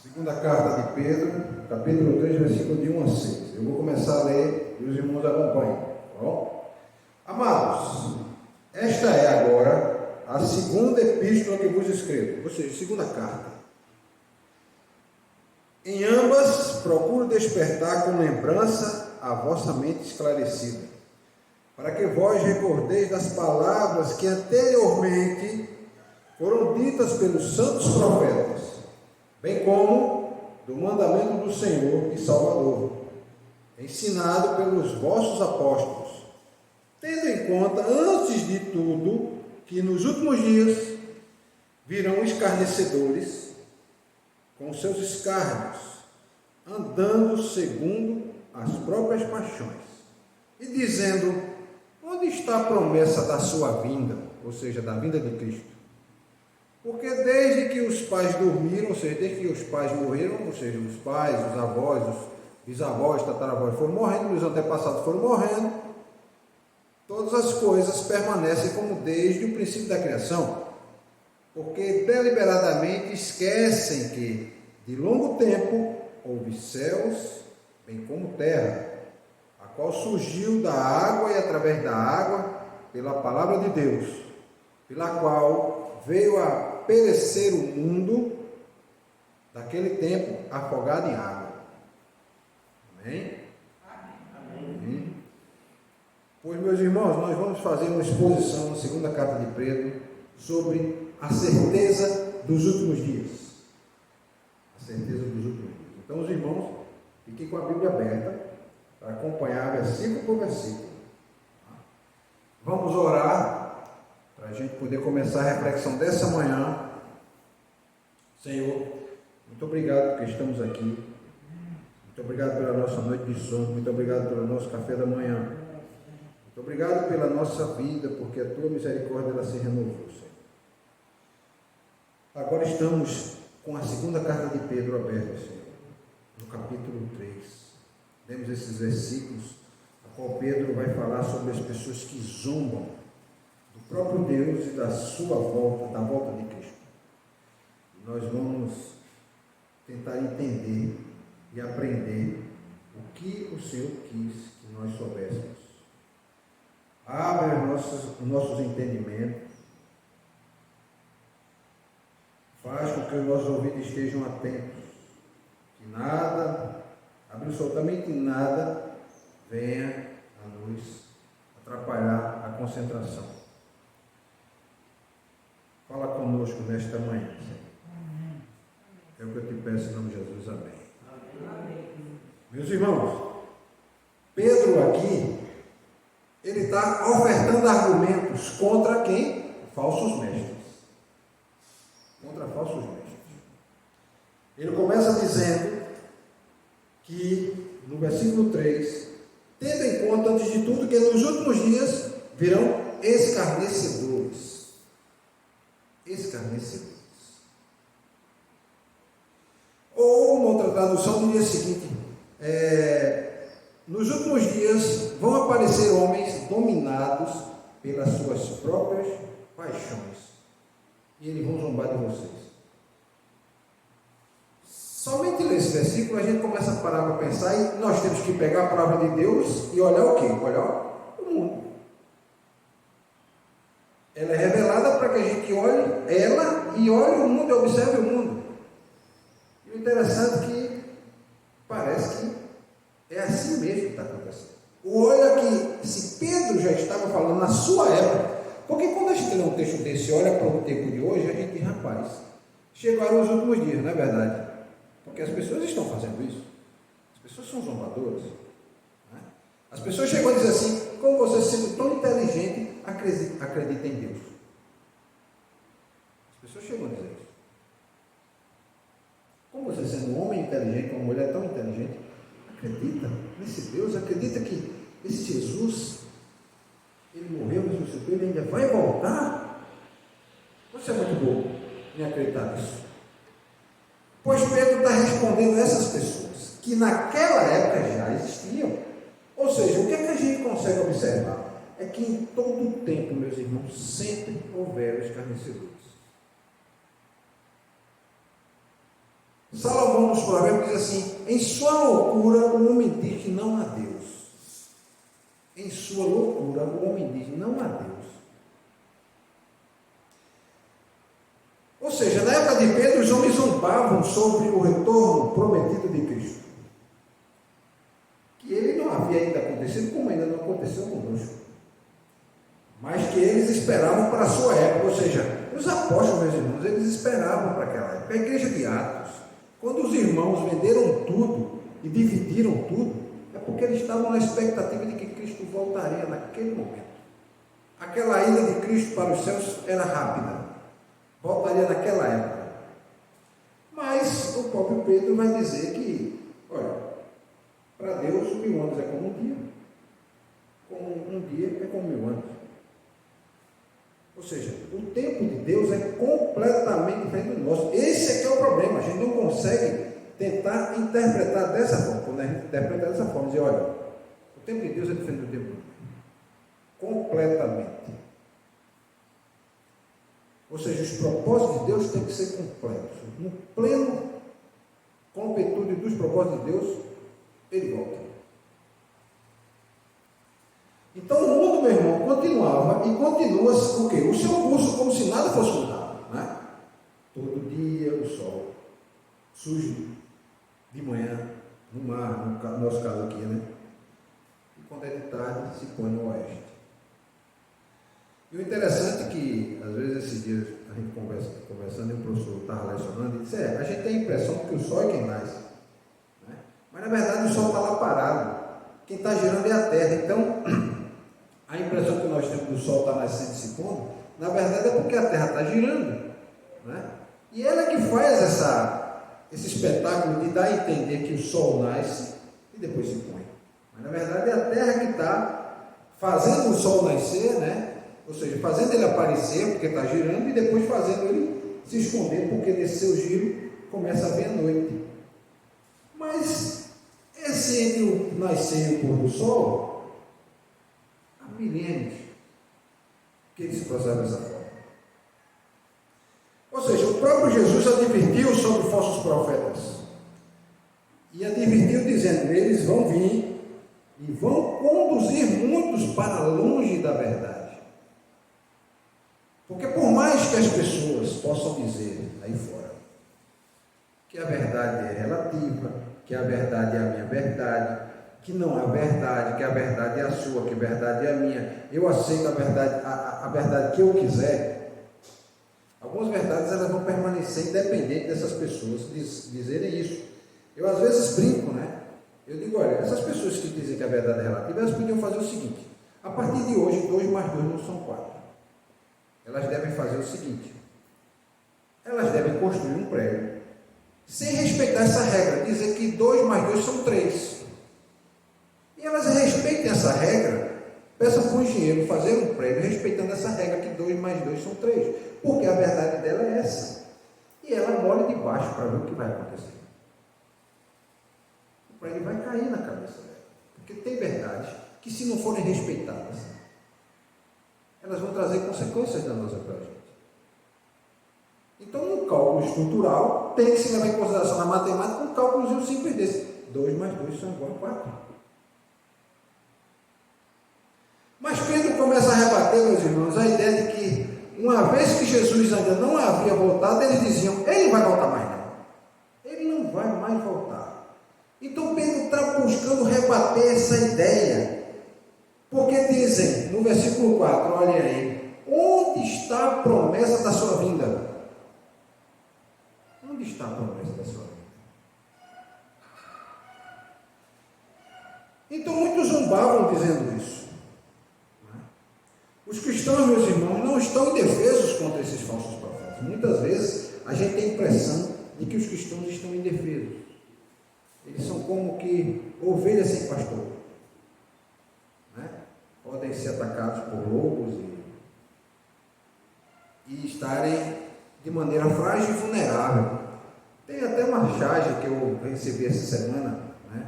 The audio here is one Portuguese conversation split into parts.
Segunda carta de Pedro, capítulo 3, versículo de 1 a 6. Eu vou começar a ler e os irmãos acompanhem, tá bom? Amados, esta é agora a segunda epístola que vos escrevo, ou seja, segunda carta. Em ambas procuro despertar com lembrança a vossa mente esclarecida, para que vós recordeis das palavras que anteriormente foram ditas pelos santos profetas, bem como do mandamento do Senhor e Salvador, ensinado pelos vossos apóstolos, tendo em conta, antes de tudo, que nos últimos dias virão escarnecedores com seus escárnios, andando segundo as próprias paixões, e dizendo: onde está a promessa da sua vinda, ou seja, da vinda de Cristo? Porque desde que os pais dormiram, ou seja, desde que os pais morreram, ou seja, os pais, os avós, os bisavós, tataravós foram morrendo, os antepassados foram morrendo, todas as coisas permanecem como desde o princípio da criação, porque deliberadamente esquecem que de longo tempo houve céus, bem como terra, a qual surgiu da água e através da água, pela palavra de Deus, pela qual veio a perecer o mundo daquele tempo afogado em água. Amém? Amém. Pois, meus irmãos, nós vamos fazer uma exposição na segunda carta de Pedro sobre a certeza dos últimos dias. A certeza dos últimos dias. Então, os irmãos, fiquem com a Bíblia aberta para acompanhar versículo por versículo. Vamos orar para a gente poder começar a reflexão dessa manhã. Senhor, muito obrigado porque estamos aqui. Muito obrigado pela nossa noite de sono. Muito obrigado pelo nosso café da manhã. Muito obrigado pela nossa vida, porque a tua misericórdia ela se renovou, Senhor. Agora estamos com a segunda carta de Pedro aberta, Senhor, no capítulo 3. Temos esses versículos, a qual Pedro vai falar sobre as pessoas que zombam do próprio Deus e da sua volta, da volta de Cristo. E nós vamos tentar entender e aprender o que o Senhor quis que nós soubéssemos. Abre os nossos entendimentos, faz com que os nossos ouvidos estejam atentos, que nada, absolutamente nada, venha a nos atrapalhar a concentração. Fala conosco nesta manhã, Senhor. É o que eu te peço em nome de Jesus. Amém. Amém. Meus irmãos, Pedro aqui, ele está ofertando argumentos contra quem? Falsos mestres. Contra falsos mestres. Ele começa dizendo que, no versículo 3, tendo em conta, antes de tudo, que nos últimos dias virão escarnecedores. Escarnecedores. Ou, uma outra tradução, diria o seguinte: nos últimos dias vão aparecer homens dominados pelas suas próprias paixões, e eles vão zombar de vocês. Somente ler esse versículo a gente começa a parar para pensar, e nós temos que pegar a palavra de Deus e olhar o quê? Olhar o mundo. Ela é revelada para que a gente olhe ela e olhe o mundo e observe o mundo. E o interessante é que parece que é assim mesmo que está acontecendo. Olha que se Pedro já estava falando na sua época, porque quando a gente lê um texto desse, olha para o tempo de hoje, a gente diz: rapaz, chegaram os últimos dias, não é verdade? Porque as pessoas estão fazendo isso. As pessoas são zombadoras. Né? As pessoas chegam a dizer assim: como você sendo tão inteligente, acredita em Deus. As pessoas chegam a dizer isso. Como você sendo um homem inteligente, uma mulher tão inteligente, acredita nesse Deus, acredita que esse Jesus, ele morreu, ressuscitou, ele ainda vai voltar? Você é muito bom em acreditar nisso. Pois Pedro está respondendo a essas pessoas que naquela época já existiam. Ou seja, o que é que a gente consegue observar? É que em todo o tempo, meus irmãos, sempre houveram escarnecedores. Salomão nos Provérbios diz assim: em sua loucura o homem diz que não há Deus. Em sua loucura o homem diz não há Deus. Ou seja, na época de Pedro, os homens zombavam sobre o retorno prometido de Cristo, que ele não havia ainda acontecido, como ainda não aconteceu conosco, mas que eles esperavam para a sua época. Ou seja, os apóstolos, meus irmãos, eles esperavam para aquela época. A igreja de Atos, quando os irmãos venderam tudo e dividiram tudo, é porque eles estavam na expectativa de que Cristo voltaria naquele momento. Aquela ida de Cristo para os céus era rápida, voltaria naquela época. Mas o próprio Pedro vai dizer que, olha, para Deus 1000 anos é como um dia, como um dia é como 1000 anos. Ou seja, o tempo de Deus é completamente diferente do nosso. Esse é que é o problema. A gente não consegue tentar interpretar dessa forma. Quando a gente interpreta dessa forma, dizer, olha, o tempo de Deus é diferente do tempo do homem. Completamente. Ou seja, os propósitos de Deus têm que ser completos. No pleno completude dos propósitos de Deus, ele volta. Então o mundo, meu irmão, continuava e continua o quê? O seu curso, como se nada fosse mudar, né? Todo dia o sol surge de manhã no mar, no nosso caso aqui, né? E quando é de tarde se põe no oeste. E o interessante é que, às vezes, esses dias a gente conversando, e o professor estava lecionando e disse: a gente tem a impressão que o sol é quem nasce, né? Mas na verdade o sol está lá parado, quem está girando é a terra. Então a impressão que nós temos do sol estar nascendo e se pondo, na verdade é porque a terra está girando, né? E ela é que faz esse espetáculo de dar a entender que o sol nasce e depois se põe. Mas na verdade é a terra que está fazendo o sol nascer, né? Ou seja, fazendo ele aparecer porque está girando, e depois fazendo ele se esconder, porque nesse seu giro começa a vir a noite. Mas esse entre o nascer e o pôr do sol, há milênios que ele se processa dessa forma. Ou seja, o próprio Jesus advertiu sobre falsos profetas, e advertiu dizendo: eles vão vir e vão conduzir muitos para longe da verdade. Porque por mais que as pessoas possam dizer aí fora que a verdade é relativa, que a verdade é a minha verdade, que não é a verdade, que a verdade é a sua, que a verdade é a minha, eu aceito a verdade que eu quiser, algumas verdades elas vão permanecer independente dessas pessoas dizerem isso. Eu às vezes brinco, né? Eu digo: olha, essas pessoas que dizem que a verdade é relativa, elas podiam fazer o seguinte: a partir de hoje, 2 mais 2 não são 4. Elas devem fazer o seguinte: elas devem construir um prédio, sem respeitar essa regra, dizer que 2 mais 2 são 3. E elas respeitem essa regra, peçam para o engenheiro fazer um prédio respeitando essa regra, que 2 mais 2 são 3, porque a verdade dela é essa. E ela molha de baixo para ver o que vai acontecer. O prédio vai cair na cabeça dela, porque tem verdades que, se não forem respeitadas, elas vão trazer consequências danosa para a gente. Então, no cálculo estrutural, tem que se levar em consideração na matemática um cálculo simples desse: 2 mais 2 são igual a 4. Mas Pedro começa a rebater, meus irmãos, a ideia de que, uma vez que Jesus ainda não havia voltado, eles diziam: ele vai voltar mais não. Ele não vai mais voltar. Então Pedro está buscando rebater essa ideia. Porque dizem, no versículo 4, olhem aí: onde está a promessa da sua vinda? Onde está a promessa da sua vinda? Então muitos zombavam dizendo isso. Os cristãos, meus irmãos, não estão indefesos contra esses falsos profetas. Muitas vezes a gente tem a impressão de que os cristãos estão indefesos. Eles são como que ovelhas sem pastor. Podem ser atacados por lobos e estarem de maneira frágil e vulnerável. Tem até uma charge que eu recebi essa semana, né?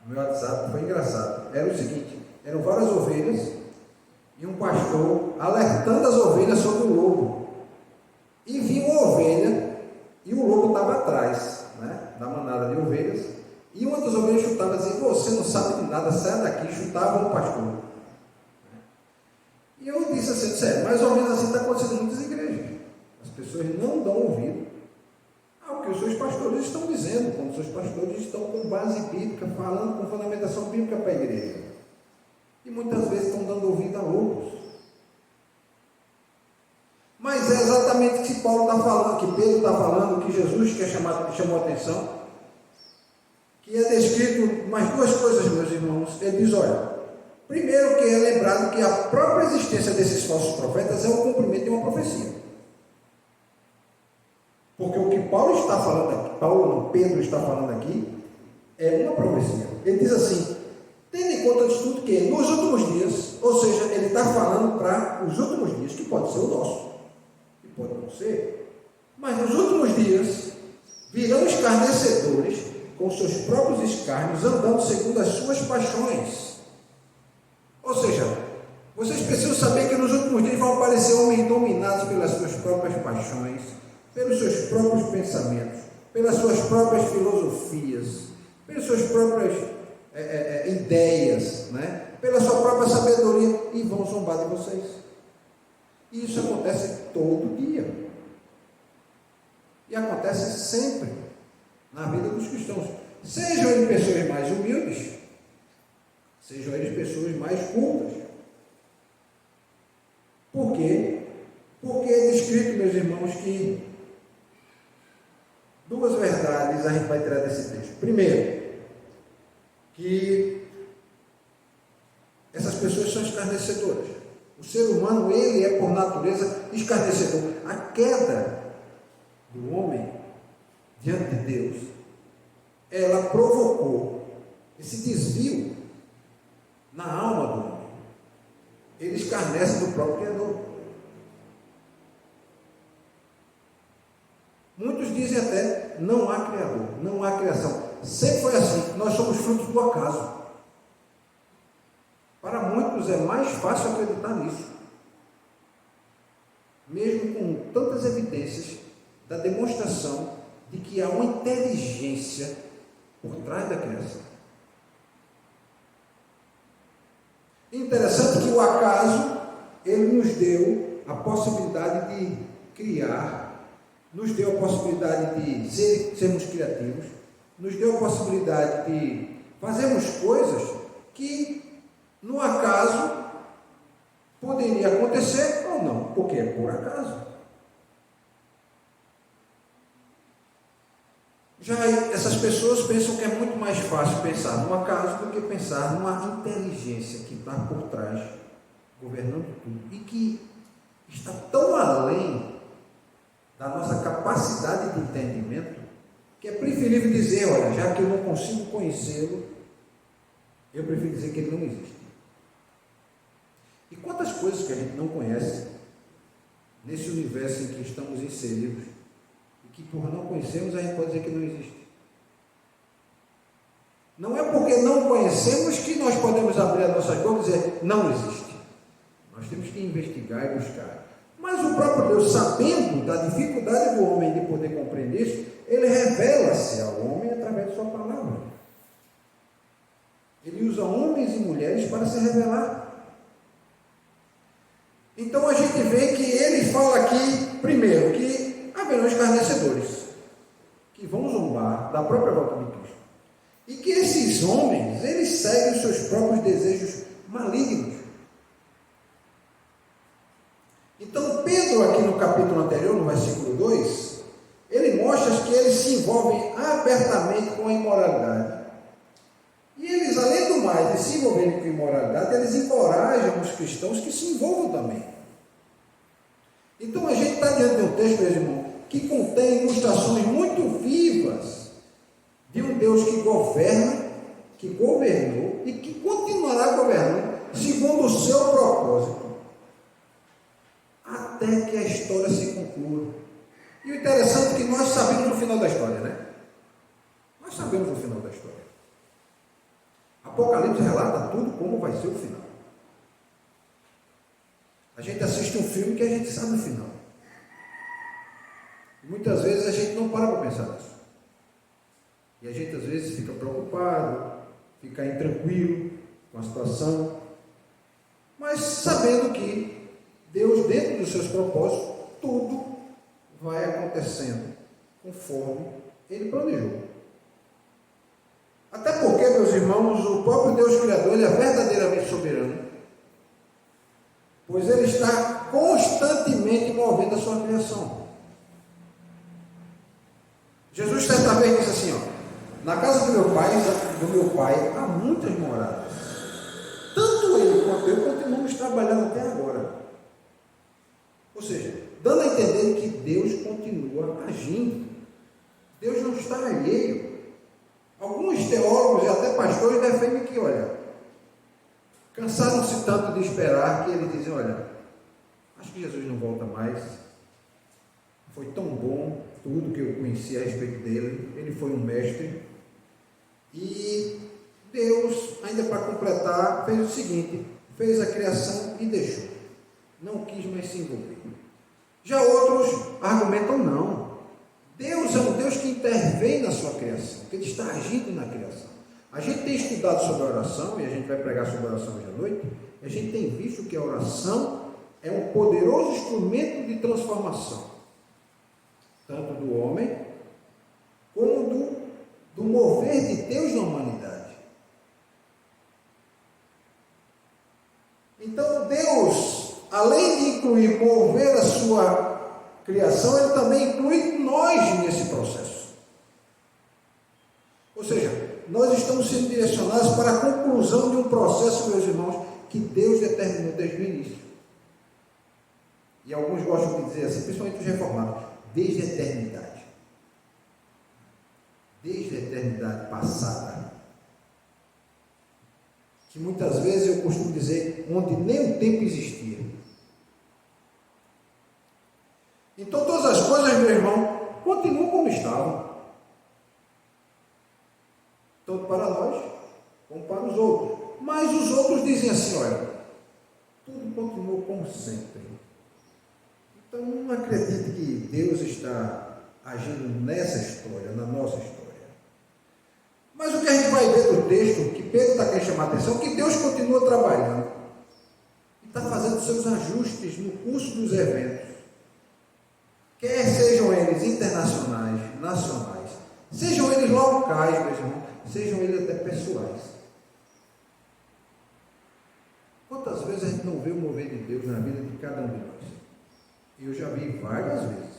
No meu WhatsApp, foi engraçado. Era o seguinte: eram várias ovelhas e um pastor alertando as ovelhas sobre o lobo. E vinha uma ovelha e o lobo estava atrás, né? chutava, dizia, você não sabe de nada, sai daqui, chutava o pastor. E eu disse assim, sério, mais ou menos assim está acontecendo em muitas igrejas. As pessoas não dão ouvido ao que os seus pastores estão dizendo, quando os seus pastores estão com base bíblica, falando com fundamentação bíblica para a igreja. E muitas vezes estão dando ouvido a outros. Mas é exatamente o que Paulo está falando, que Pedro está falando, que Jesus chamou a atenção, que é descrito mais duas coisas, meus irmãos. Ele diz, olha, primeiro que é lembrado que a própria existência desses falsos profetas é o cumprimento de uma profecia. Porque o que Paulo está falando aqui, Pedro está falando aqui, é uma profecia. Ele diz assim, tendo em conta de tudo que nos últimos dias, ou seja, ele está falando para os últimos dias, que pode ser o nosso, que pode não ser, mas nos últimos dias virão escarnecedores com seus próprios escárnios, andando segundo as suas paixões. Ou seja, vocês precisam saber que nos últimos dias vão aparecer homens dominados pelas suas próprias paixões, pelos seus próprios pensamentos, pelas suas próprias filosofias, pelas suas próprias ideias, né? Pela sua própria sabedoria, e vão zombar de vocês. E isso acontece todo dia. E acontece sempre na vida dos cristãos. Sejam eles pessoas mais humildes, sejam eles pessoas mais cultas. Por quê? Porque é descrito, meus irmãos, que duas verdades a gente vai tirar desse texto. Primeiro, que essas pessoas são escarnecedoras. O ser humano, ele é por natureza escarnecedor. A queda do homem diante de Deus, ela provocou esse desvio na alma do homem. Ele escarnece do próprio Criador. Muitos dizem até, não há Criador, não há criação. Sempre foi assim, nós somos frutos do acaso. Para muitos é mais fácil acreditar nisso, mesmo com tantas evidências da demonstração de que há uma inteligência por trás da criação. Interessante que o acaso, ele nos deu a possibilidade de criar, nos deu a possibilidade de sermos criativos, nos deu a possibilidade de fazermos coisas que no acaso poderia acontecer ou não, porque é por acaso. Já essas pessoas pensam que é muito mais fácil pensar no acaso do que pensar numa inteligência que está por trás, governando tudo, e que está tão além da nossa capacidade de entendimento, que é preferível dizer, olha, já que eu não consigo conhecê-lo, eu prefiro dizer que ele não existe. E quantas coisas que a gente não conhece nesse universo em que estamos inseridos, e que por não conhecermos a gente pode dizer que não existe. Não é porque não conhecemos que nós podemos abrir a nossa boca e dizer, não existe. Nós temos que investigar e buscar. Mas o próprio Deus, sabendo da dificuldade do homem de poder compreender isso, ele revela-se ao homem através de sua palavra. Ele usa homens e mulheres para se revelar. Então a gente vê que ele fala aqui, primeiro, que haverão escarnecedores, que vão zombar da própria volta de Cristo. E que esses homens, eles seguem os seus próprios desejos malignos. Então Pedro, aqui no capítulo anterior, no versículo 2, ele mostra que eles se envolvem abertamente com a imoralidade. E eles, além do mais de se envolverem com a imoralidade, eles encorajam os cristãos que se envolvam também. Então a gente está diante de um texto, meu irmão, que contém ilustrações muito vivas de um Deus que governa, que governou e que continuará governando segundo o seu propósito, até que a história se conclua. E o interessante é que nós sabemos o final da história, né? Nós sabemos o final da história. Apocalipse relata tudo como vai ser o final. A gente assiste um filme que a gente sabe o final. E muitas vezes a gente não para pensar nisso. E a gente às vezes fica preocupado, ficar intranquilo com a situação, mas sabendo que Deus, dentro dos seus propósitos, tudo vai acontecendo conforme Ele planejou. Até porque, meus irmãos, o próprio Deus Criador, Ele é verdadeiramente soberano, pois Ele está constantemente movendo a sua criação. Jesus certa vez disse assim, na casa do meu pai há muitas moradas. Tanto Ele quanto eu continuamos trabalhando até agora. Ou seja, dando a entender que Deus continua agindo. Deus não está alheio. Alguns teólogos e até pastores defendem que, olha, cansaram-se tanto de esperar que eles dizem, olha, acho que Jesus não volta mais. Foi tão bom tudo que eu conheci a respeito dele. Ele foi um mestre. E Deus, ainda para completar, fez o seguinte: fez a criação e deixou. Não quis mais se envolver. Já outros argumentam não. Deus é um Deus que intervém na sua criação, que Ele está agindo na criação. A gente tem estudado sobre a oração, e a gente vai pregar sobre a oração hoje à noite, e a gente tem visto que a oração é um poderoso instrumento de transformação, tanto do homem, como do mover de Deus na humanidade. Então Deus, além de incluir mover a sua criação, Ele também inclui nós nesse processo. Ou seja, nós estamos sendo direcionados para a conclusão de um processo, meus irmãos, que Deus determinou desde o início. E alguns gostam de dizer assim, principalmente os reformados, desde a eternidade. Desde a eternidade passada. Que muitas vezes eu costumo dizer, onde nem o tempo existia. Então todas as coisas, meu irmão, continuam como estavam. Tanto para nós, como para os outros. Mas os outros dizem assim, olha, tudo continuou como sempre. Então não acredite que Deus está agindo nessa história, na nossa história. Mas o que a gente vai ver do texto, que Pedro está querendo chamar a atenção, que Deus continua trabalhando. E está fazendo seus ajustes no curso dos eventos. Quer sejam eles internacionais, nacionais, sejam eles locais, meus irmãos, sejam eles até pessoais. Quantas vezes a gente não vê o mover de Deus na vida de cada um de nós? Eu já vi várias vezes.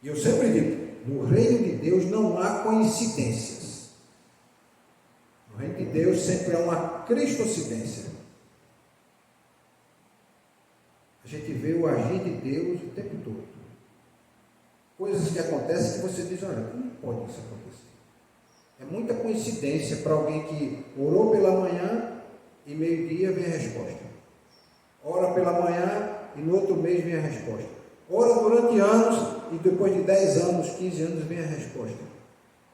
E eu sempre digo, no reino de Deus não há coincidências. No reino de Deus sempre há uma cristocidência. A gente vê o agir de Deus o tempo todo. Coisas que acontecem que você diz, olha, como pode isso acontecer? É muita coincidência para alguém que orou pela manhã e meio-dia vem a resposta. Ora pela manhã e no outro mês vem a resposta. Ora durante anos e depois de 10 anos, 15 anos vem a resposta.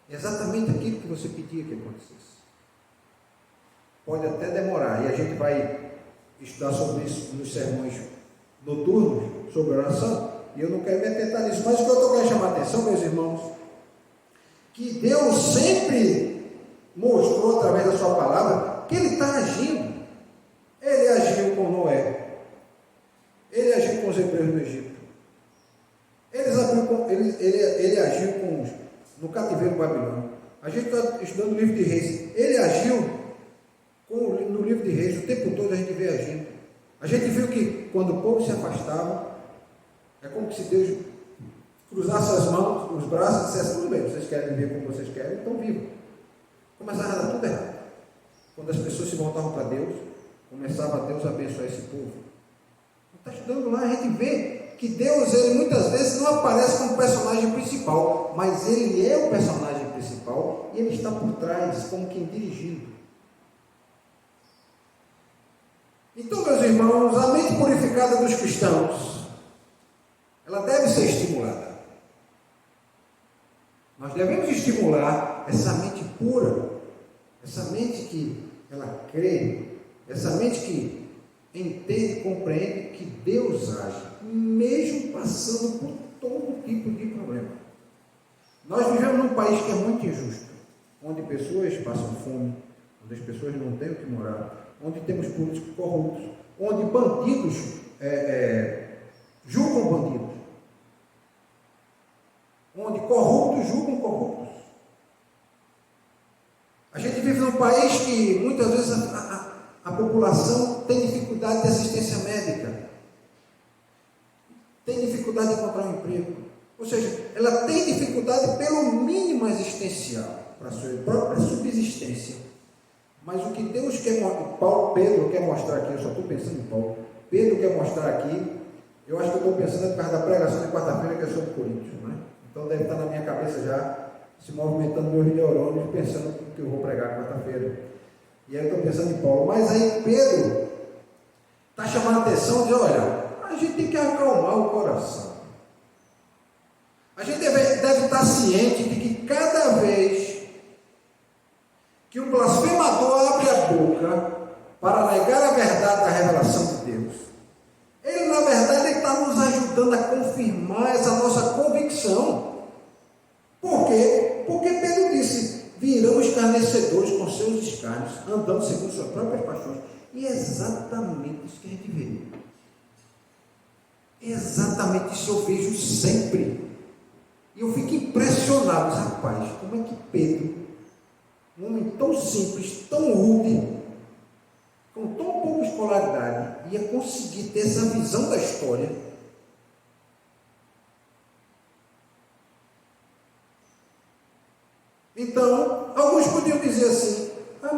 É exatamente aquilo que você pedia que acontecesse. Pode até demorar, e a gente vai estudar sobre isso nos sermões noturnos, sobre oração, e eu não quero me atentar nisso, mas o que eu estou querendo chamar a atenção, meus irmãos, que Deus sempre mostrou através da sua palavra que Ele está agindo. Ele agiu com Noé, Ele agiu com os hebreus do Egito, Ele agiu no cativeiro babilônico. A gente está estudando o livro de Reis, Ele agiu no livro de Reis, o tempo todo a gente vê agindo. A gente viu que quando o povo se afastava, é como se Deus cruzasse as mãos, os braços e dissesse, tudo bem, vocês querem viver como vocês querem, então vivam. Começava a dar tudo errado. Quando as pessoas se voltavam para Deus, começava Deus a abençoar esse povo. Está estudando lá, a gente vê que Deus, Ele muitas vezes não aparece como personagem principal, mas Ele é o personagem principal e Ele está por trás, como quem dirigindo. Então, meus irmãos, a mente purificada dos cristãos, ela deve ser estimulada. Nós devemos estimular essa mente pura, essa mente que ela crê, essa mente que entende e compreende que Deus age, mesmo passando por todo tipo de problema. Nós vivemos num país que é muito injusto, onde pessoas passam fome, onde as pessoas não têm o que morar, onde temos políticos corruptos, onde bandidos julgam bandidos, onde corruptos julgam corruptos. A gente vive num país que muitas vezes a população tem dificuldade de assistência médica, tem dificuldade de encontrar um emprego, ou seja, ela tem dificuldade pelo mínimo existencial, para a sua própria subsistência. Mas o que Deus quer mostrar, Pedro quer mostrar aqui, eu só estou pensando em Paulo, Pedro quer mostrar aqui, eu acho que eu estou pensando por causa da pregação de quarta-feira que é sobre Coríntios, né? Então deve estar na minha cabeça já, se movimentando meus neurônios, pensando no que eu vou pregar quarta-feira. E aí eu estou pensando em Paulo, mas aí Pedro está chamando a atenção de, olha, a gente tem que acalmar o coração. A gente deve estar ciente de que cada vez que um blasfemador abre a boca para negar a verdade da revelação de Deus, ele na verdade está nos ajudando a confirmar essa nossa convicção. Por quê? Porque Pedro disse, virão escarnecedores com seus escárnios, andando segundo suas próprias paixões. E é exatamente isso que a gente vê. Exatamente isso eu vejo sempre. E eu fico impressionado, rapaz, como é que Pedro, um homem tão simples, tão rude, com tão pouca escolaridade, ia conseguir ter essa visão da história. Então, alguns podiam dizer assim,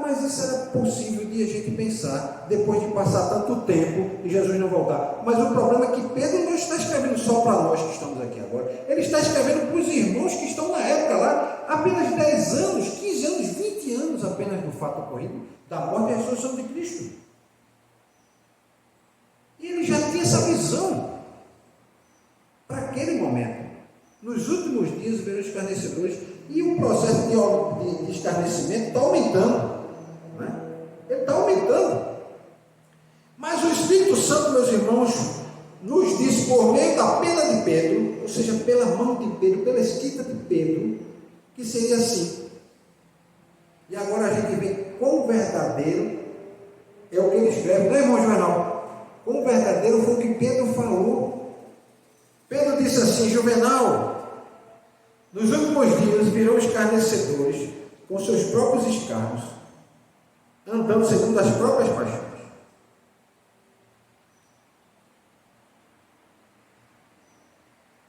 mas isso era possível de a gente pensar, depois de passar tanto tempo e Jesus não voltar. Mas o problema é que Pedro não está escrevendo só para nós que estamos aqui agora, ele está escrevendo para os irmãos que estão na época lá, apenas 10 anos, 15 anos, 20 anos apenas do fato ocorrido, da morte e ressurreição de Cristo. E ele já tinha essa visão para aquele momento. Nos últimos dias verão escarnecedores, e o processo de escarnecimento está aumentando, né? Ele está aumentando. Mas o Espírito Santo, meus irmãos, nos diz por meio da pena de Pedro, ou seja, pela mão de Pedro, pela escrita de Pedro, que seria assim. E agora a gente vê quão verdadeiro é o que ele escreve, não é, irmão Juvenal? Quão verdadeiro foi o que Pedro falou. Pedro disse assim, Juvenal, nos últimos dias virão escarnecedores com seus próprios escárnios, andando segundo as próprias paixões.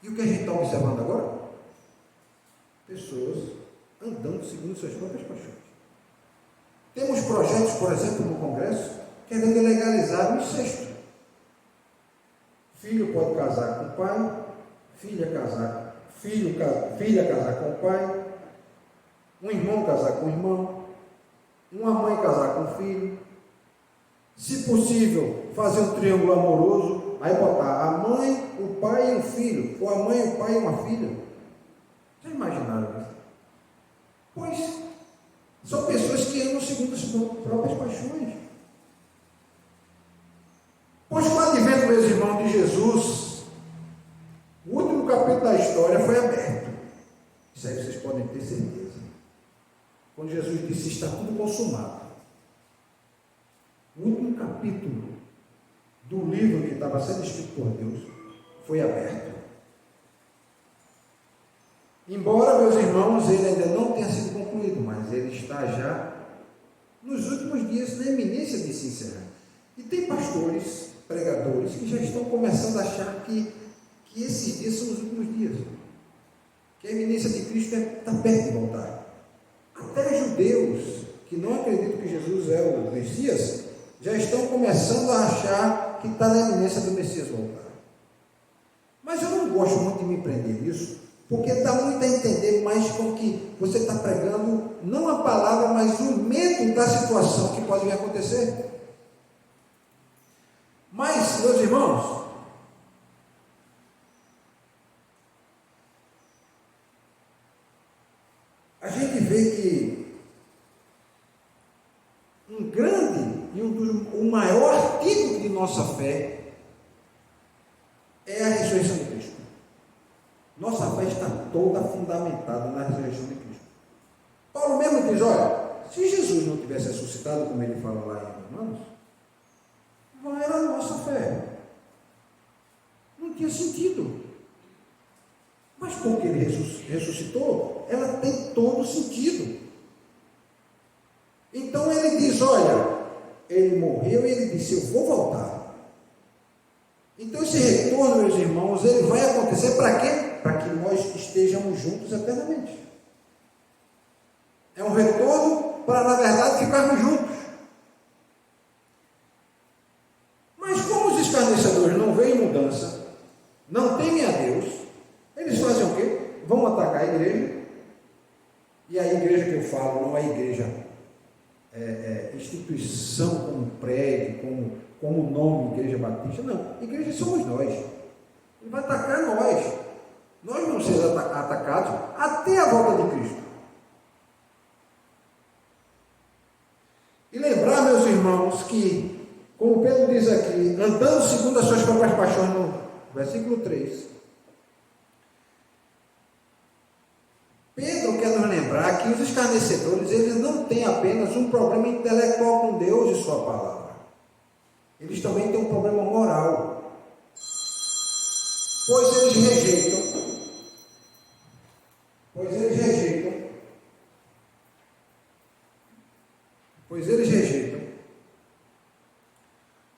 E o que a gente está observando agora? Pessoas andando segundo suas próprias paixões. Temos projetos, por exemplo, no Congresso, querendo legalizar o incesto. Filho pode casar com o pai, filha casar com o pai, um irmão casar com o irmão, uma mãe casar com o filho, se possível, fazer um triângulo amoroso, aí botar a mãe, o pai e o filho, ou a mãe, o pai e uma filha. Já imaginaram isso? Pois são pessoas que andam segundo as próprias paixões. Pois com o advento, meus irmãos, de Jesus, o último capítulo da história foi aberto. Isso aí vocês podem ter certeza. Quando Jesus disse, está tudo consumado. O último capítulo do livro que estava sendo escrito por Deus foi aberto. Embora, meus irmãos, ele ainda não tenha sido concluído, mas ele está já nos últimos dias na iminência de se encerrar. E tem pastores, pregadores, que já estão começando a achar que esses dias são os últimos dias, que a iminência de Cristo está perto de voltar. Até judeus que não acreditam que Jesus é o Messias, já estão começando a achar que está na iminência do Messias voltar. Mas eu não gosto muito de me prender nisso, porque dá muito a entender mais com que você está pregando, não a palavra, mas o medo da situação que pode vir a acontecer. Mas, meus irmãos, a gente vê que um grande e o maior artigo de nossa fé é a ressurreição de Cristo. Nossa fé está toda fundamentada na ressurreição de Cristo. Paulo mesmo diz, olha, se Jesus não tivesse ressuscitado, como ele fala lá em Romanos, vã era a nossa fé. Não tinha sentido. Mas porque ele ressuscitou, ela tem todo sentido. Então ele diz, olha, ele morreu e ele disse, eu vou voltar. Então esse retorno, meus irmãos, ele vai acontecer para quê? Para que nós estejamos juntos eternamente. É um retorno para, na verdade, ficarmos juntos. Mas como os escarnecedores não veem mudança, não temem a Deus, eles fazem o quê? Vão atacar a igreja. E a igreja que eu falo não é igreja, instituição como prédio, como nome Igreja Batista. Não, igreja somos nós. Ele vai atacar nós. Nós vamos ser atacados até a volta de Cristo. E lembrar, meus irmãos, que, como Pedro diz aqui, andando segundo as suas próprias paixões, no versículo 3, Pedro quer nos lembrar que os escarnecedores, eles não têm apenas um problema intelectual com Deus e sua palavra. Eles também têm um problema moral. Pois eles rejeitam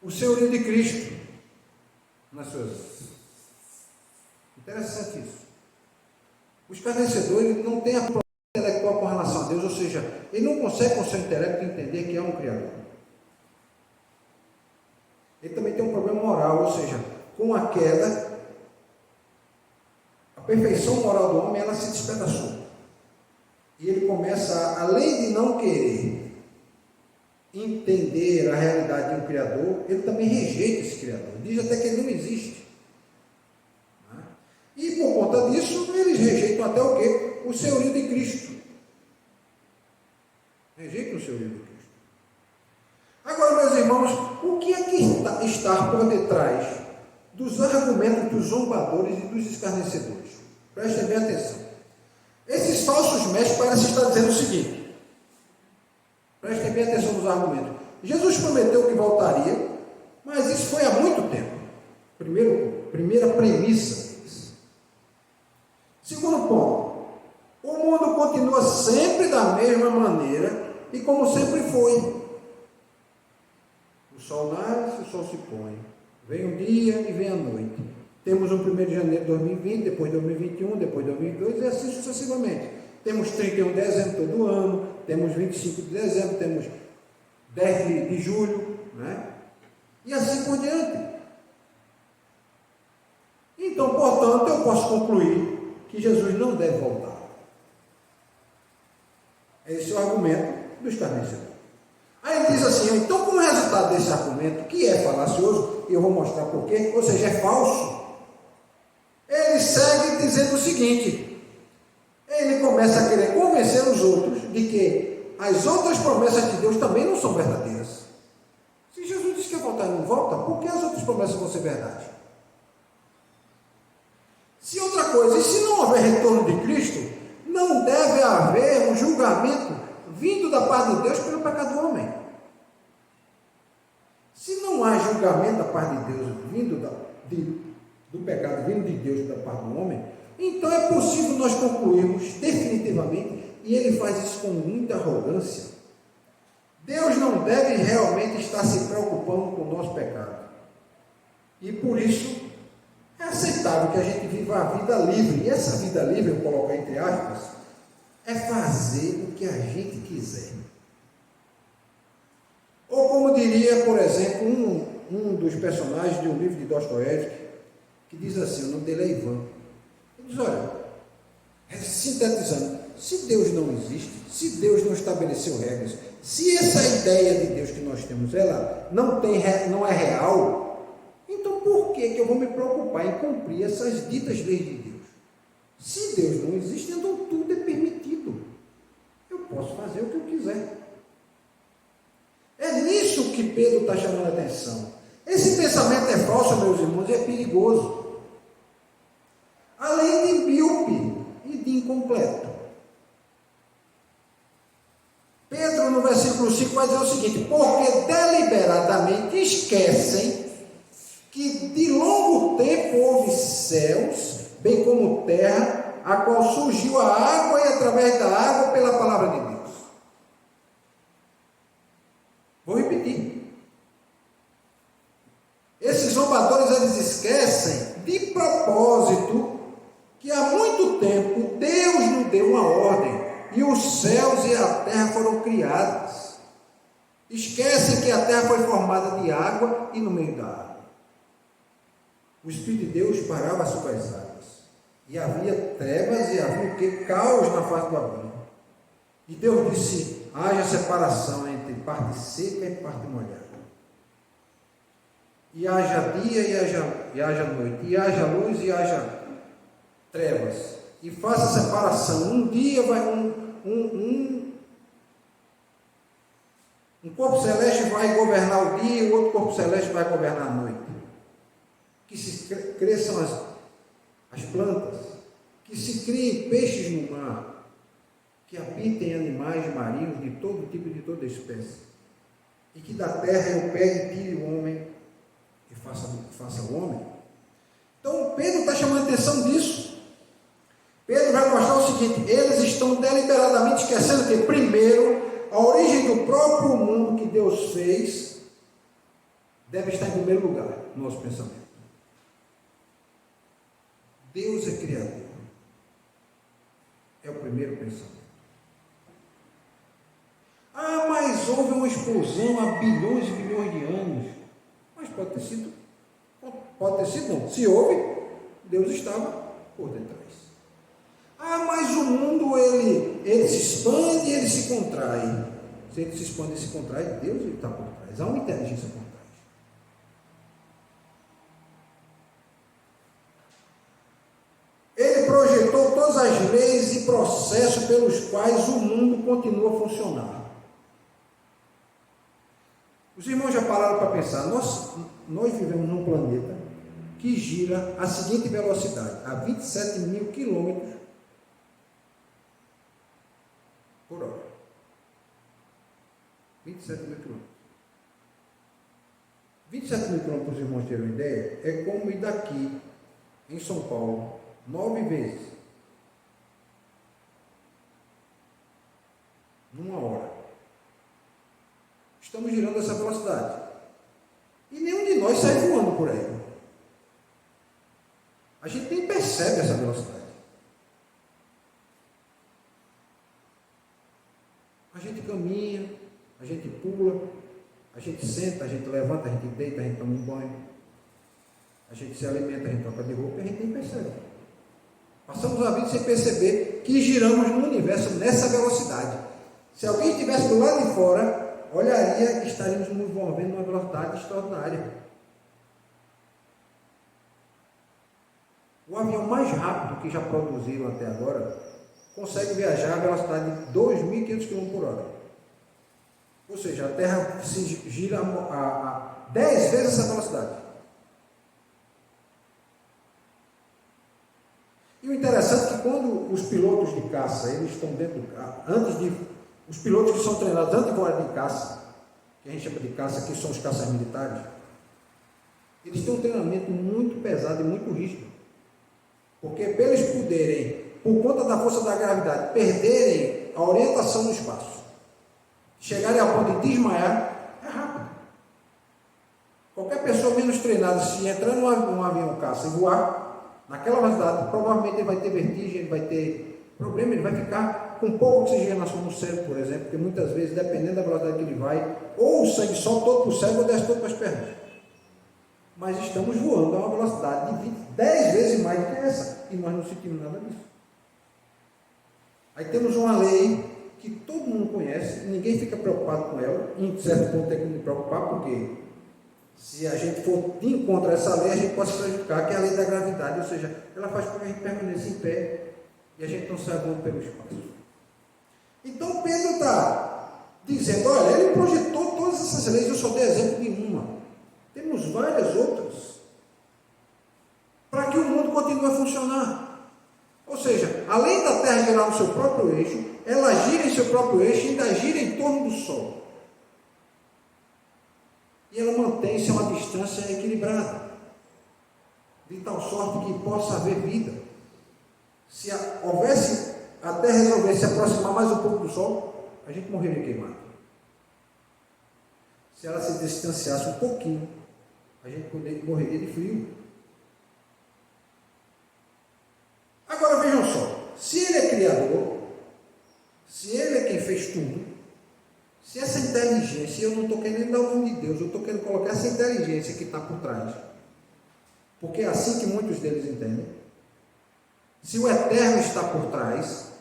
o senhorio de Cristo nas suas... Interessante isso. O escarnecedor, ele não tem a prova intelectual com relação a Deus, ou seja, ele não consegue com o seu intelecto entender que é um Criador. Ele também tem um problema moral, ou seja, com a queda, a perfeição moral do homem, ela se despedaçou. E ele começa, além de não querer entender a realidade de um Criador, ele também rejeita esse Criador, diz até que ele não existe. E por conta disso, eles rejeitam até o quê? O senhorio de Cristo. Rejeitam o senhorio de Cristo. Agora, meus irmãos, o que é que está por detrás dos argumentos dos zombadores e dos escarnecedores? Prestem bem atenção. Esses falsos mestres parecem estar dizendo o seguinte. Prestem bem atenção nos argumentos. Jesus prometeu que voltaria, mas isso foi há muito tempo. Primeira premissa. Segundo ponto, o mundo continua sempre da mesma maneira e como sempre foi. O sol nasce, o sol se põe. Vem um dia e vem a noite. Temos um 1º de janeiro de 2020, depois 2021, depois 2022 e assim sucessivamente. Temos 31 de dezembro todo ano, temos 25 de dezembro, temos 10 de julho, né? E assim por diante. Então, portanto, eu posso concluir que Jesus não deve voltar. Esse é o argumento do escarnecedor. Aí ele diz assim, então como resultado desse argumento, que é falacioso, e eu vou mostrar por quê, ou seja, é falso, ele segue dizendo o seguinte, ele começa a querer convencer os outros de que as outras promessas de Deus também não são verdadeiras. Se Jesus diz que vai voltar e não volta, por que as outras promessas vão ser verdade? Se outra coisa, e se não houver retorno de Cristo, não deve haver um julgamento vindo da parte de Deus pelo pecado do homem. Se não há julgamento da parte de Deus vindo do pecado vindo de Deus da parte do homem, então é possível nós concluirmos definitivamente, e ele faz isso com muita arrogância, Deus não deve realmente estar se preocupando com o nosso pecado. E por isso é aceitável que a gente viva a vida livre. E essa vida livre, eu coloco entre aspas, é fazer o que a gente quiser. Ou como diria, por exemplo, um dos personagens de um livro de Dostoiévski, que diz assim, o nome dele é Ivan. Ele diz, olha, sintetizando, se Deus não existe, se Deus não estabeleceu regras, se essa ideia de Deus que nós temos, ela não é real, então por que eu vou me preocupar em cumprir essas ditas leis de Deus? Se Deus não existe, então tudo é permitido. Eu posso fazer o que eu quiser. É nisso que Pedro está chamando a atenção. Esse pensamento é falso, meus irmãos, e é perigoso. Além de míope e de incompleto. versículo 5 vai dizer o seguinte: porque deliberadamente esquecem que de longo tempo houve céus, bem como terra, a qual surgiu a água e através da água pela palavra de Deus. Vou repetir. Esses zombadores, eles esquecem de propósito que há muito tempo Deus nos deu uma ordem e os céus e a terra foram criados. Esquecem que a terra foi formada de água e no meio da água o Espírito de Deus parava sobre as águas e havia trevas e havia o que? Caos na face do abismo. E Deus disse: haja separação entre parte seca e parte molhada. E haja dia e haja noite, e haja luz e haja trevas. E faça separação. Um dia vai um corpo celeste vai governar o dia, e o outro corpo celeste vai governar a noite. Que se cresçam as plantas, que se criem peixes no mar, que habitem animais marinhos de todo tipo e de toda espécie, e que da terra eu pegue e tire o homem e faça o homem. Então Pedro está chamando a atenção disso. Pedro vai mostrar o seguinte: eles estão deliberadamente esquecendo que, primeiro, a origem do próprio mundo que Deus fez deve estar em primeiro lugar no nosso pensamento. Deus é criador. É o primeiro pensamento. Ah, mas houve uma explosão há bilhões e bilhões de anos. Mas pode ter sido não. Se houve, Deus estava por detrás. Ah, mas o mundo ele se expande e ele se contrai. Se ele se expande e se contrai, Deus está por trás. Há uma inteligência por trás. Ele projetou todas as leis e processos pelos quais o mundo continua a funcionar. Os irmãos já pararam para pensar, nós vivemos num planeta que gira a seguinte velocidade, a 27 mil quilômetros por hora. 27 mil quilômetros. 27 mil quilômetros, para os irmãos terem uma ideia, é como ir daqui, em São Paulo, 9 vezes. Numa hora. Estamos girando essa velocidade. E nenhum de nós sai voando por aí. A gente nem percebe essa velocidade. A gente caminha, a gente pula, a gente senta, a gente levanta, a gente deita, a gente toma um banho, a gente se alimenta, a gente troca de roupa e a gente nem percebe. Passamos a vida sem perceber que giramos no universo nessa velocidade. Se alguém estivesse do lado de fora, olharia e estaríamos nos movendo numa velocidade extraordinária. O avião mais rápido que já produziram até agora consegue viajar a velocidade de 2.500 km por hora. Ou seja, a Terra se gira a 10 vezes essa velocidade. E o interessante é que quando os pilotos de caça, eles estão dentro do carro, os pilotos que são treinados antes de voar de caça, que a gente chama de caça, que são os caças militares, eles têm um treinamento muito pesado e muito rígido. Porque para eles poderem, por conta da força da gravidade, perderem a orientação no espaço, chegarem a ponto de desmaiar, é rápido. Qualquer pessoa menos treinada, se entrar num avião caça e voar, naquela velocidade, provavelmente ele vai ter vertigem, ele vai ter problema, ele vai ficar com pouca oxigenação no cérebro, por exemplo, porque muitas vezes, dependendo da velocidade que ele vai, ou o sangue sobe todo para o cérebro ou desce todo para as pernas. Mas estamos voando a uma velocidade de 10 vezes mais do que essa, e nós não sentimos nada disso. Aí temos uma lei que todo mundo conhece, ninguém fica preocupado com ela, em certo ponto tem que nos preocupar, porque se a gente for de encontro a essa lei, a gente pode se prejudicar, que é a lei da gravidade, ou seja, ela faz com que a gente permaneça em pé e a gente não saia voando pelo espaço. Então Pedro está dizendo, olha, ele projetou todas essas leis, eu só dei exemplo de uma. Temos várias outras para que o mundo continue a funcionar. Ou seja, além da Terra girar no seu próprio eixo, ela gira em seu próprio eixo e ainda gira em torno do Sol. e ela mantém-se a uma distância equilibrada, de tal sorte que possa haver vida. Se houvesse, a Terra resolver se aproximar mais um pouco do Sol, a gente morreria queimado. Se ela se distanciasse um pouquinho, a gente morreria de frio. Agora vejam só, se Ele é Criador, se Ele é quem fez tudo, se essa inteligência, eu não estou querendo dar o nome de Deus, eu estou querendo colocar essa inteligência que está por trás, porque é assim que muitos deles entendem. Se o Eterno está por trás,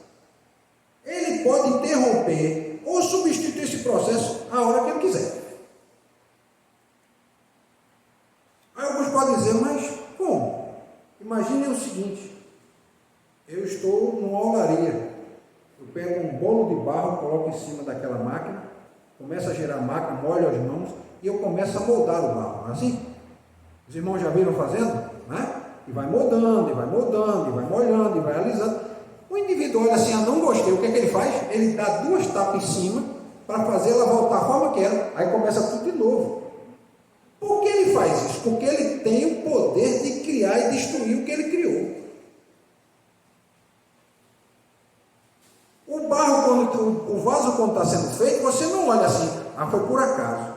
Ele pode interromper ou substituir esse processo a hora que Ele quiser. Aí alguns podem dizer, mas como? Imaginem o seguinte, eu estou numa olaria, eu pego um bolo de barro, coloco em cima daquela máquina, começo a girar a máquina, molho as mãos e eu começo a moldar o barro, não é assim? Os irmãos já viram fazendo? Né? E vai moldando, e vai moldando, e vai molhando, e vai alisando. O indivíduo olha assim, não gostei, o que é que ele faz? Ele dá 2 tapas em cima para fazer ela voltar à forma que era, aí começa tudo de novo. Por que ele faz isso? Porque ele tem o poder de criar e destruir o que ele criou. O barro, o vaso quando está sendo feito, você não olha assim, foi por acaso.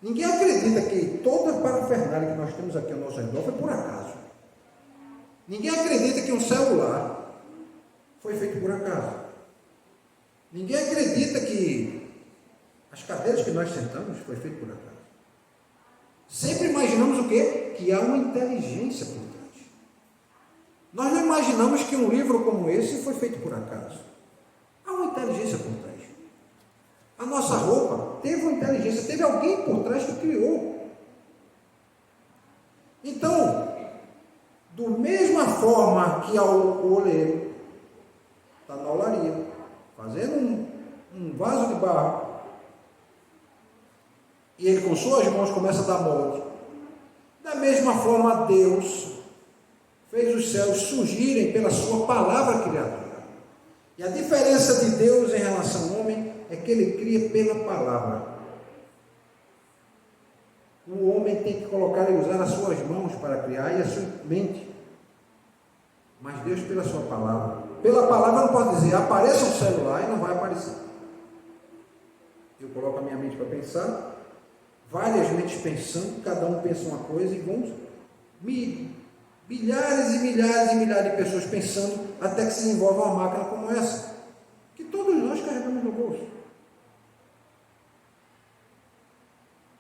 Ninguém acredita que toda a parafernália que nós temos aqui ao nosso redor foi por acaso. Ninguém acredita que um celular foi feito por acaso. Ninguém acredita que as cadeiras que nós sentamos foi feito por acaso. Sempre imaginamos o quê? Que há uma inteligência por trás. Nós não imaginamos que um livro como esse foi feito por acaso. Há uma inteligência por trás. A nossa roupa teve uma inteligência, teve alguém por trás que criou. Então, da mesma forma que o oleiro está na olaria, fazendo um vaso de barro, e ele com suas mãos começa a dar molde, da mesma forma Deus fez os céus surgirem pela sua palavra criadora. E a diferença de Deus em relação ao homem é que ele cria pela palavra. O homem tem que colocar e usar as suas mãos para criar e a sua mente. Mas Deus pela sua palavra. Pela palavra não pode dizer, apareça um celular e não vai aparecer. Eu coloco a minha mente para pensar, várias mentes pensando, cada um pensa uma coisa e vamos milhares e milhares e milhares de pessoas pensando até que se desenvolve uma máquina como essa, que todos nós carregamos no bolso.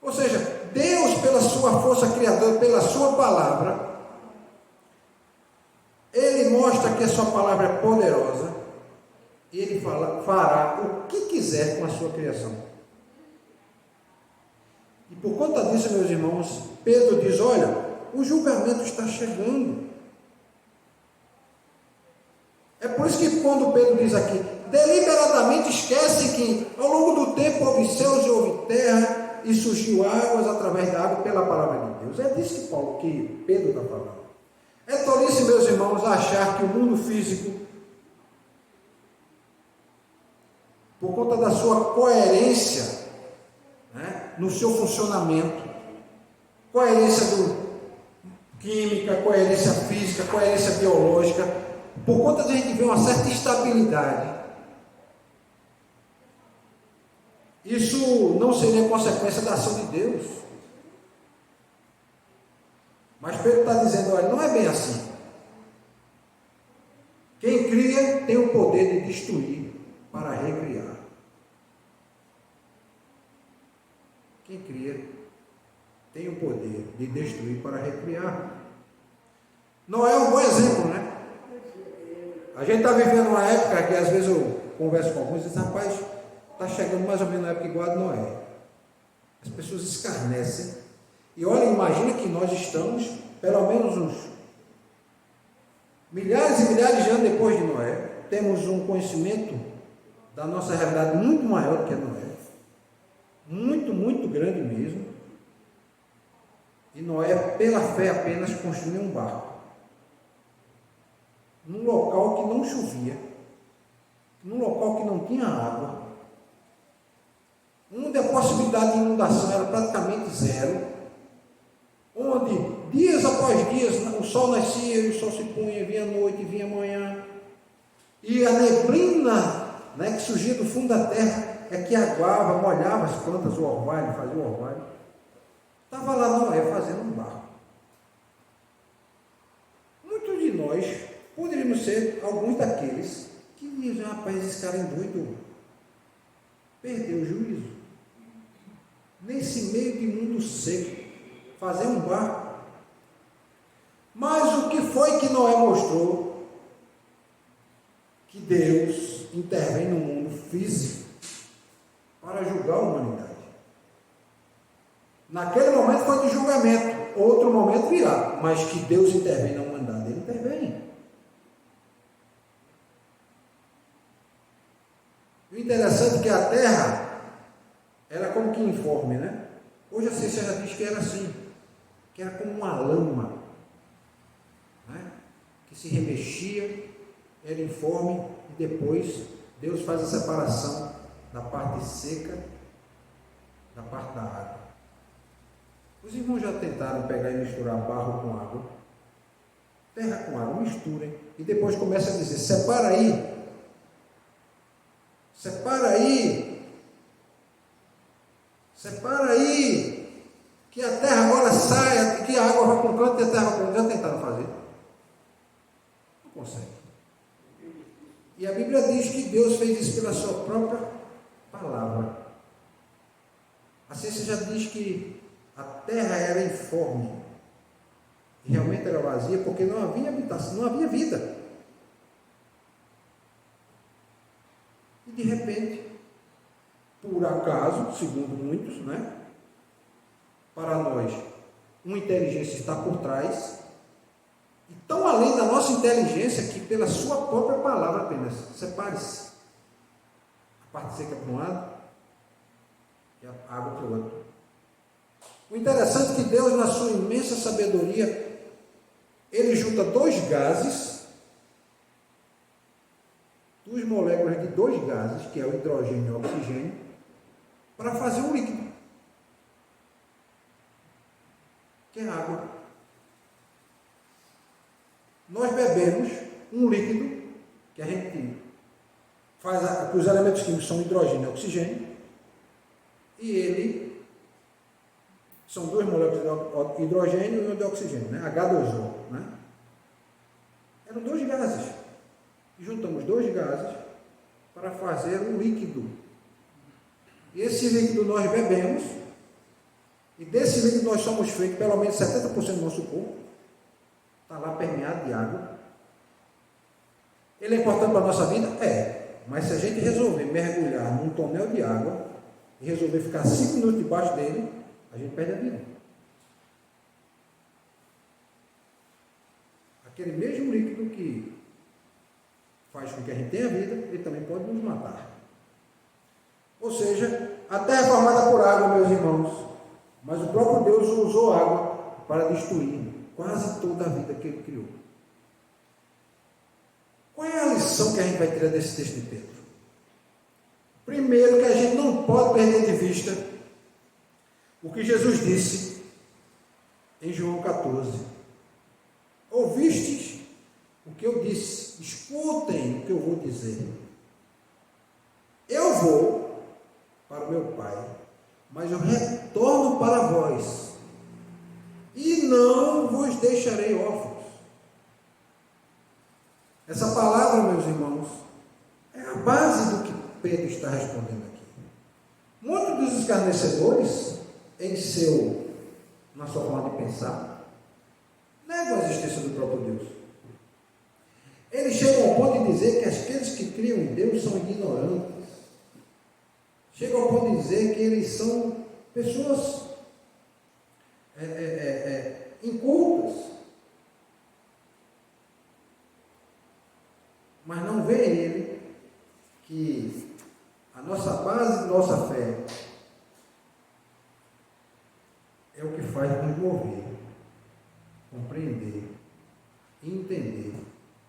Ou seja, Deus pela sua força criadora, pela sua palavra, Ele mostra que a sua palavra é poderosa e Ele fará o que quiser com a sua criação. E por conta disso, meus irmãos, Pedro diz, olha, o julgamento está chegando. É por isso que quando Pedro diz aqui, deliberadamente esquecem que ao longo do tempo houve céus e houve terra e surgiu águas através da água pela palavra de Deus. É disso que Pedro está falando. É tolice, meus irmãos, achar que o mundo físico, por conta da sua coerência, né, no seu funcionamento, coerência química, coerência física, coerência biológica, por conta de a gente ver uma certa estabilidade, isso não seria consequência da ação de Deus. Mas Pedro está dizendo, olha, não é bem assim. Quem cria tem o poder de destruir para recriar. Quem cria tem o poder de destruir para recriar. Noé é um bom exemplo, né? A gente está vivendo uma época que às vezes eu converso com alguns e dizem, rapaz, está chegando mais ou menos na época igual a de Noé. As pessoas escarnecem. E olha, imagina que nós estamos, pelo menos uns milhares e milhares de anos depois de Noé, temos um conhecimento da nossa realidade muito maior do que a Noé. Muito, muito grande mesmo. E Noé, pela fé apenas, construiu um barco. Num local que não chovia, num local que não tinha água. onde a possibilidade de inundação era praticamente zero, onde dias após dias o sol nascia e o sol se punha, vinha a noite, vinha a manhã, e a neblina, né, que surgia do fundo da terra é que aguava, molhava as plantas, o orvalho, fazia o orvalho. Estava lá Noé fazendo um barco. Muitos de nós poderíamos ser alguns daqueles que dizem, rapaz, esse cara é doido, perdeu o juízo. Nesse meio de mundo seco, fazer um barco. Mas o que foi que Noé mostrou? Que Deus intervém no mundo físico para julgar a humanidade. Naquele momento foi de julgamento, outro momento virá, mas que Deus intervém na humanidade, Ele intervém. O interessante é que a terra era como que informe, né? Hoje a ciência já diz que era assim, que era como uma lama, né? Que se remexia, era informe, e depois Deus faz a separação da parte seca da parte da água. Os irmãos já tentaram pegar e misturar barro com água, terra com água, misturem, e depois começa a dizer, separa aí, que a terra agora saia, que a água vai para um canto e a terra vai para outro. Já tentaram fazer? Não consegue. E a Bíblia diz que Deus fez isso pela sua própria palavra. A ciência já diz que a terra era informe, e realmente era vazia, porque não havia habitação, não havia vida. E de repente, por acaso, segundo muitos, né? Para nós, uma inteligência está por trás, e tão além da nossa inteligência, que pela sua própria palavra apenas, separe-se. A parte seca para um lado, e a água para o outro. O interessante é que Deus, na sua imensa sabedoria, Ele junta dois gases, duas moléculas de dois gases, que é o hidrogênio e o oxigênio, para fazer um líquido, que é água. Nós bebemos um líquido, que a gente faz, que os elementos químicos são hidrogênio e oxigênio, e ele são duas moléculas de hidrogênio e uma de oxigênio, né? H2O, né? Eram dois gases. E juntamos dois gases para fazer um líquido. E esse líquido nós bebemos, e desse líquido nós somos feitos, pelo menos 70% do nosso corpo está lá permeado de água. Ele é importante para a nossa vida? É. Mas se a gente resolver mergulhar num tonel de água e resolver ficar 5 minutos debaixo dele, a gente perde a vida. Aquele mesmo líquido que faz com que a gente tenha vida, ele também pode nos matar. Ou seja, a terra é formada por água, meus irmãos, mas o próprio Deus usou água para destruir quase toda a vida que Ele criou. Qual é a lição que a gente vai tirar desse texto de Pedro? Primeiro, que a gente não pode perder de vista o que Jesus disse em João 14. Ouvistes o que eu disse, escutem o que eu vou dizer. Eu vou para o meu Pai, mas eu retorno para vós, e não vos deixarei órfãos. Essa palavra, meus irmãos, é a base do que Pedro está respondendo aqui. Muitos dos escarnecedores, na sua forma de pensar, negam a existência do próprio Deus. Eles chegam ao ponto de dizer que aqueles que criam em Deus são ignorantes. Chegam ao ponto de dizer que eles são pessoas incultas. Mas não vê ele que a nossa base de nossa fé é o que faz nos mover, compreender e entender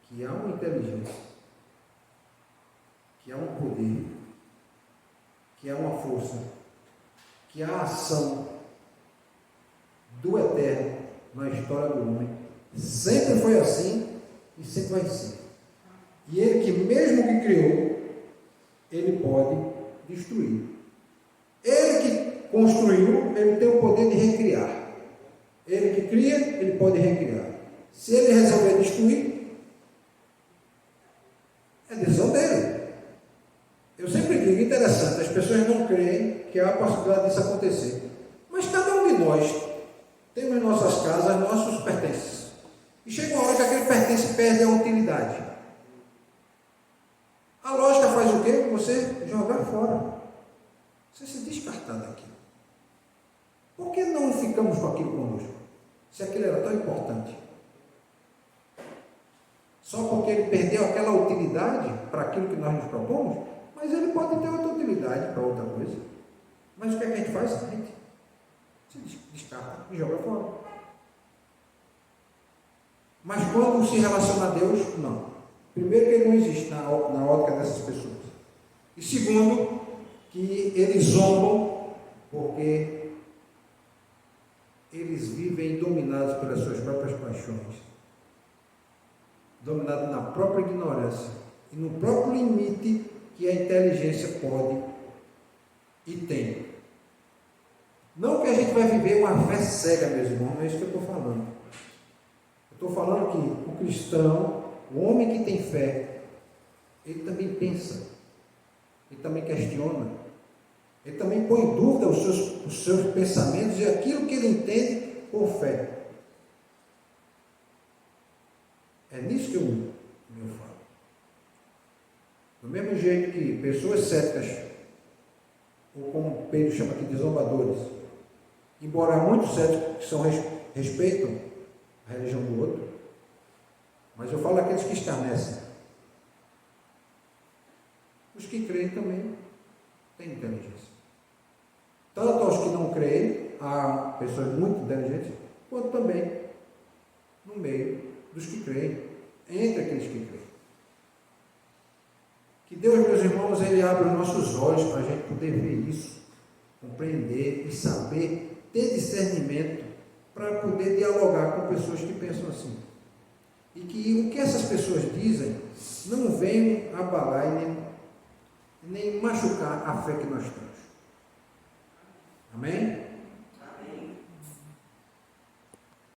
que há uma inteligência, que há um poder, que há uma força que a ação do Eterno na história do homem sempre foi assim e sempre vai ser. E ele que mesmo que criou, ele pode destruir. Ele que construiu, ele tem o poder de recriar. Ele que cria, ele pode recriar. Se ele resolver destruir, é decisão dele. Eu sempre digo, interessante, as pessoas não creem que há a possibilidade disso acontecer. Mas cada um de nós temos em nossas casas nossos pertences. E chega uma hora que aquele pertence perde a utilidade. A lógica faz o quê? Você jogar fora. Você se descartar daquilo. Por que não ficamos com aquilo conosco? Se aquilo era tão importante. Só porque ele perdeu aquela utilidade para aquilo que nós nos propomos, mas ele pode ter outra utilidade para outra coisa. Mas o que é que a gente faz? A gente se descarta e joga fora. Mas quando se relaciona a Deus, não. Primeiro, que ele não existe na ótica dessas pessoas. E segundo, que eles zombam porque eles vivem dominados pelas suas próprias paixões, dominados na própria ignorância e no próprio limite que a inteligência pode e tem. Não que a gente vai viver uma fé cega, meus irmãos, não é isso que eu estou falando. Eu estou falando que o cristão, o homem que tem fé, ele também pensa, ele também questiona, ele também põe em dúvida os seus pensamentos e aquilo que ele entende por fé. É nisso que eu falo. Do mesmo jeito que pessoas céticas, ou como Pedro chama aqui de zombadores, embora há muitos céticos que respeitam a religião do outro, mas eu falo aqueles que escarnecem. Os que creem também têm inteligência. Tanto aos que não creem, há pessoas muito inteligentes, quanto também no meio dos que creem, entre aqueles que creem. Que Deus, meus irmãos, Ele abre os nossos olhos para a gente poder ver isso, compreender e saber, ter discernimento para poder dialogar com pessoas que pensam assim. E que o que essas pessoas dizem não venham abalar e nem machucar a fé que nós temos. Amém?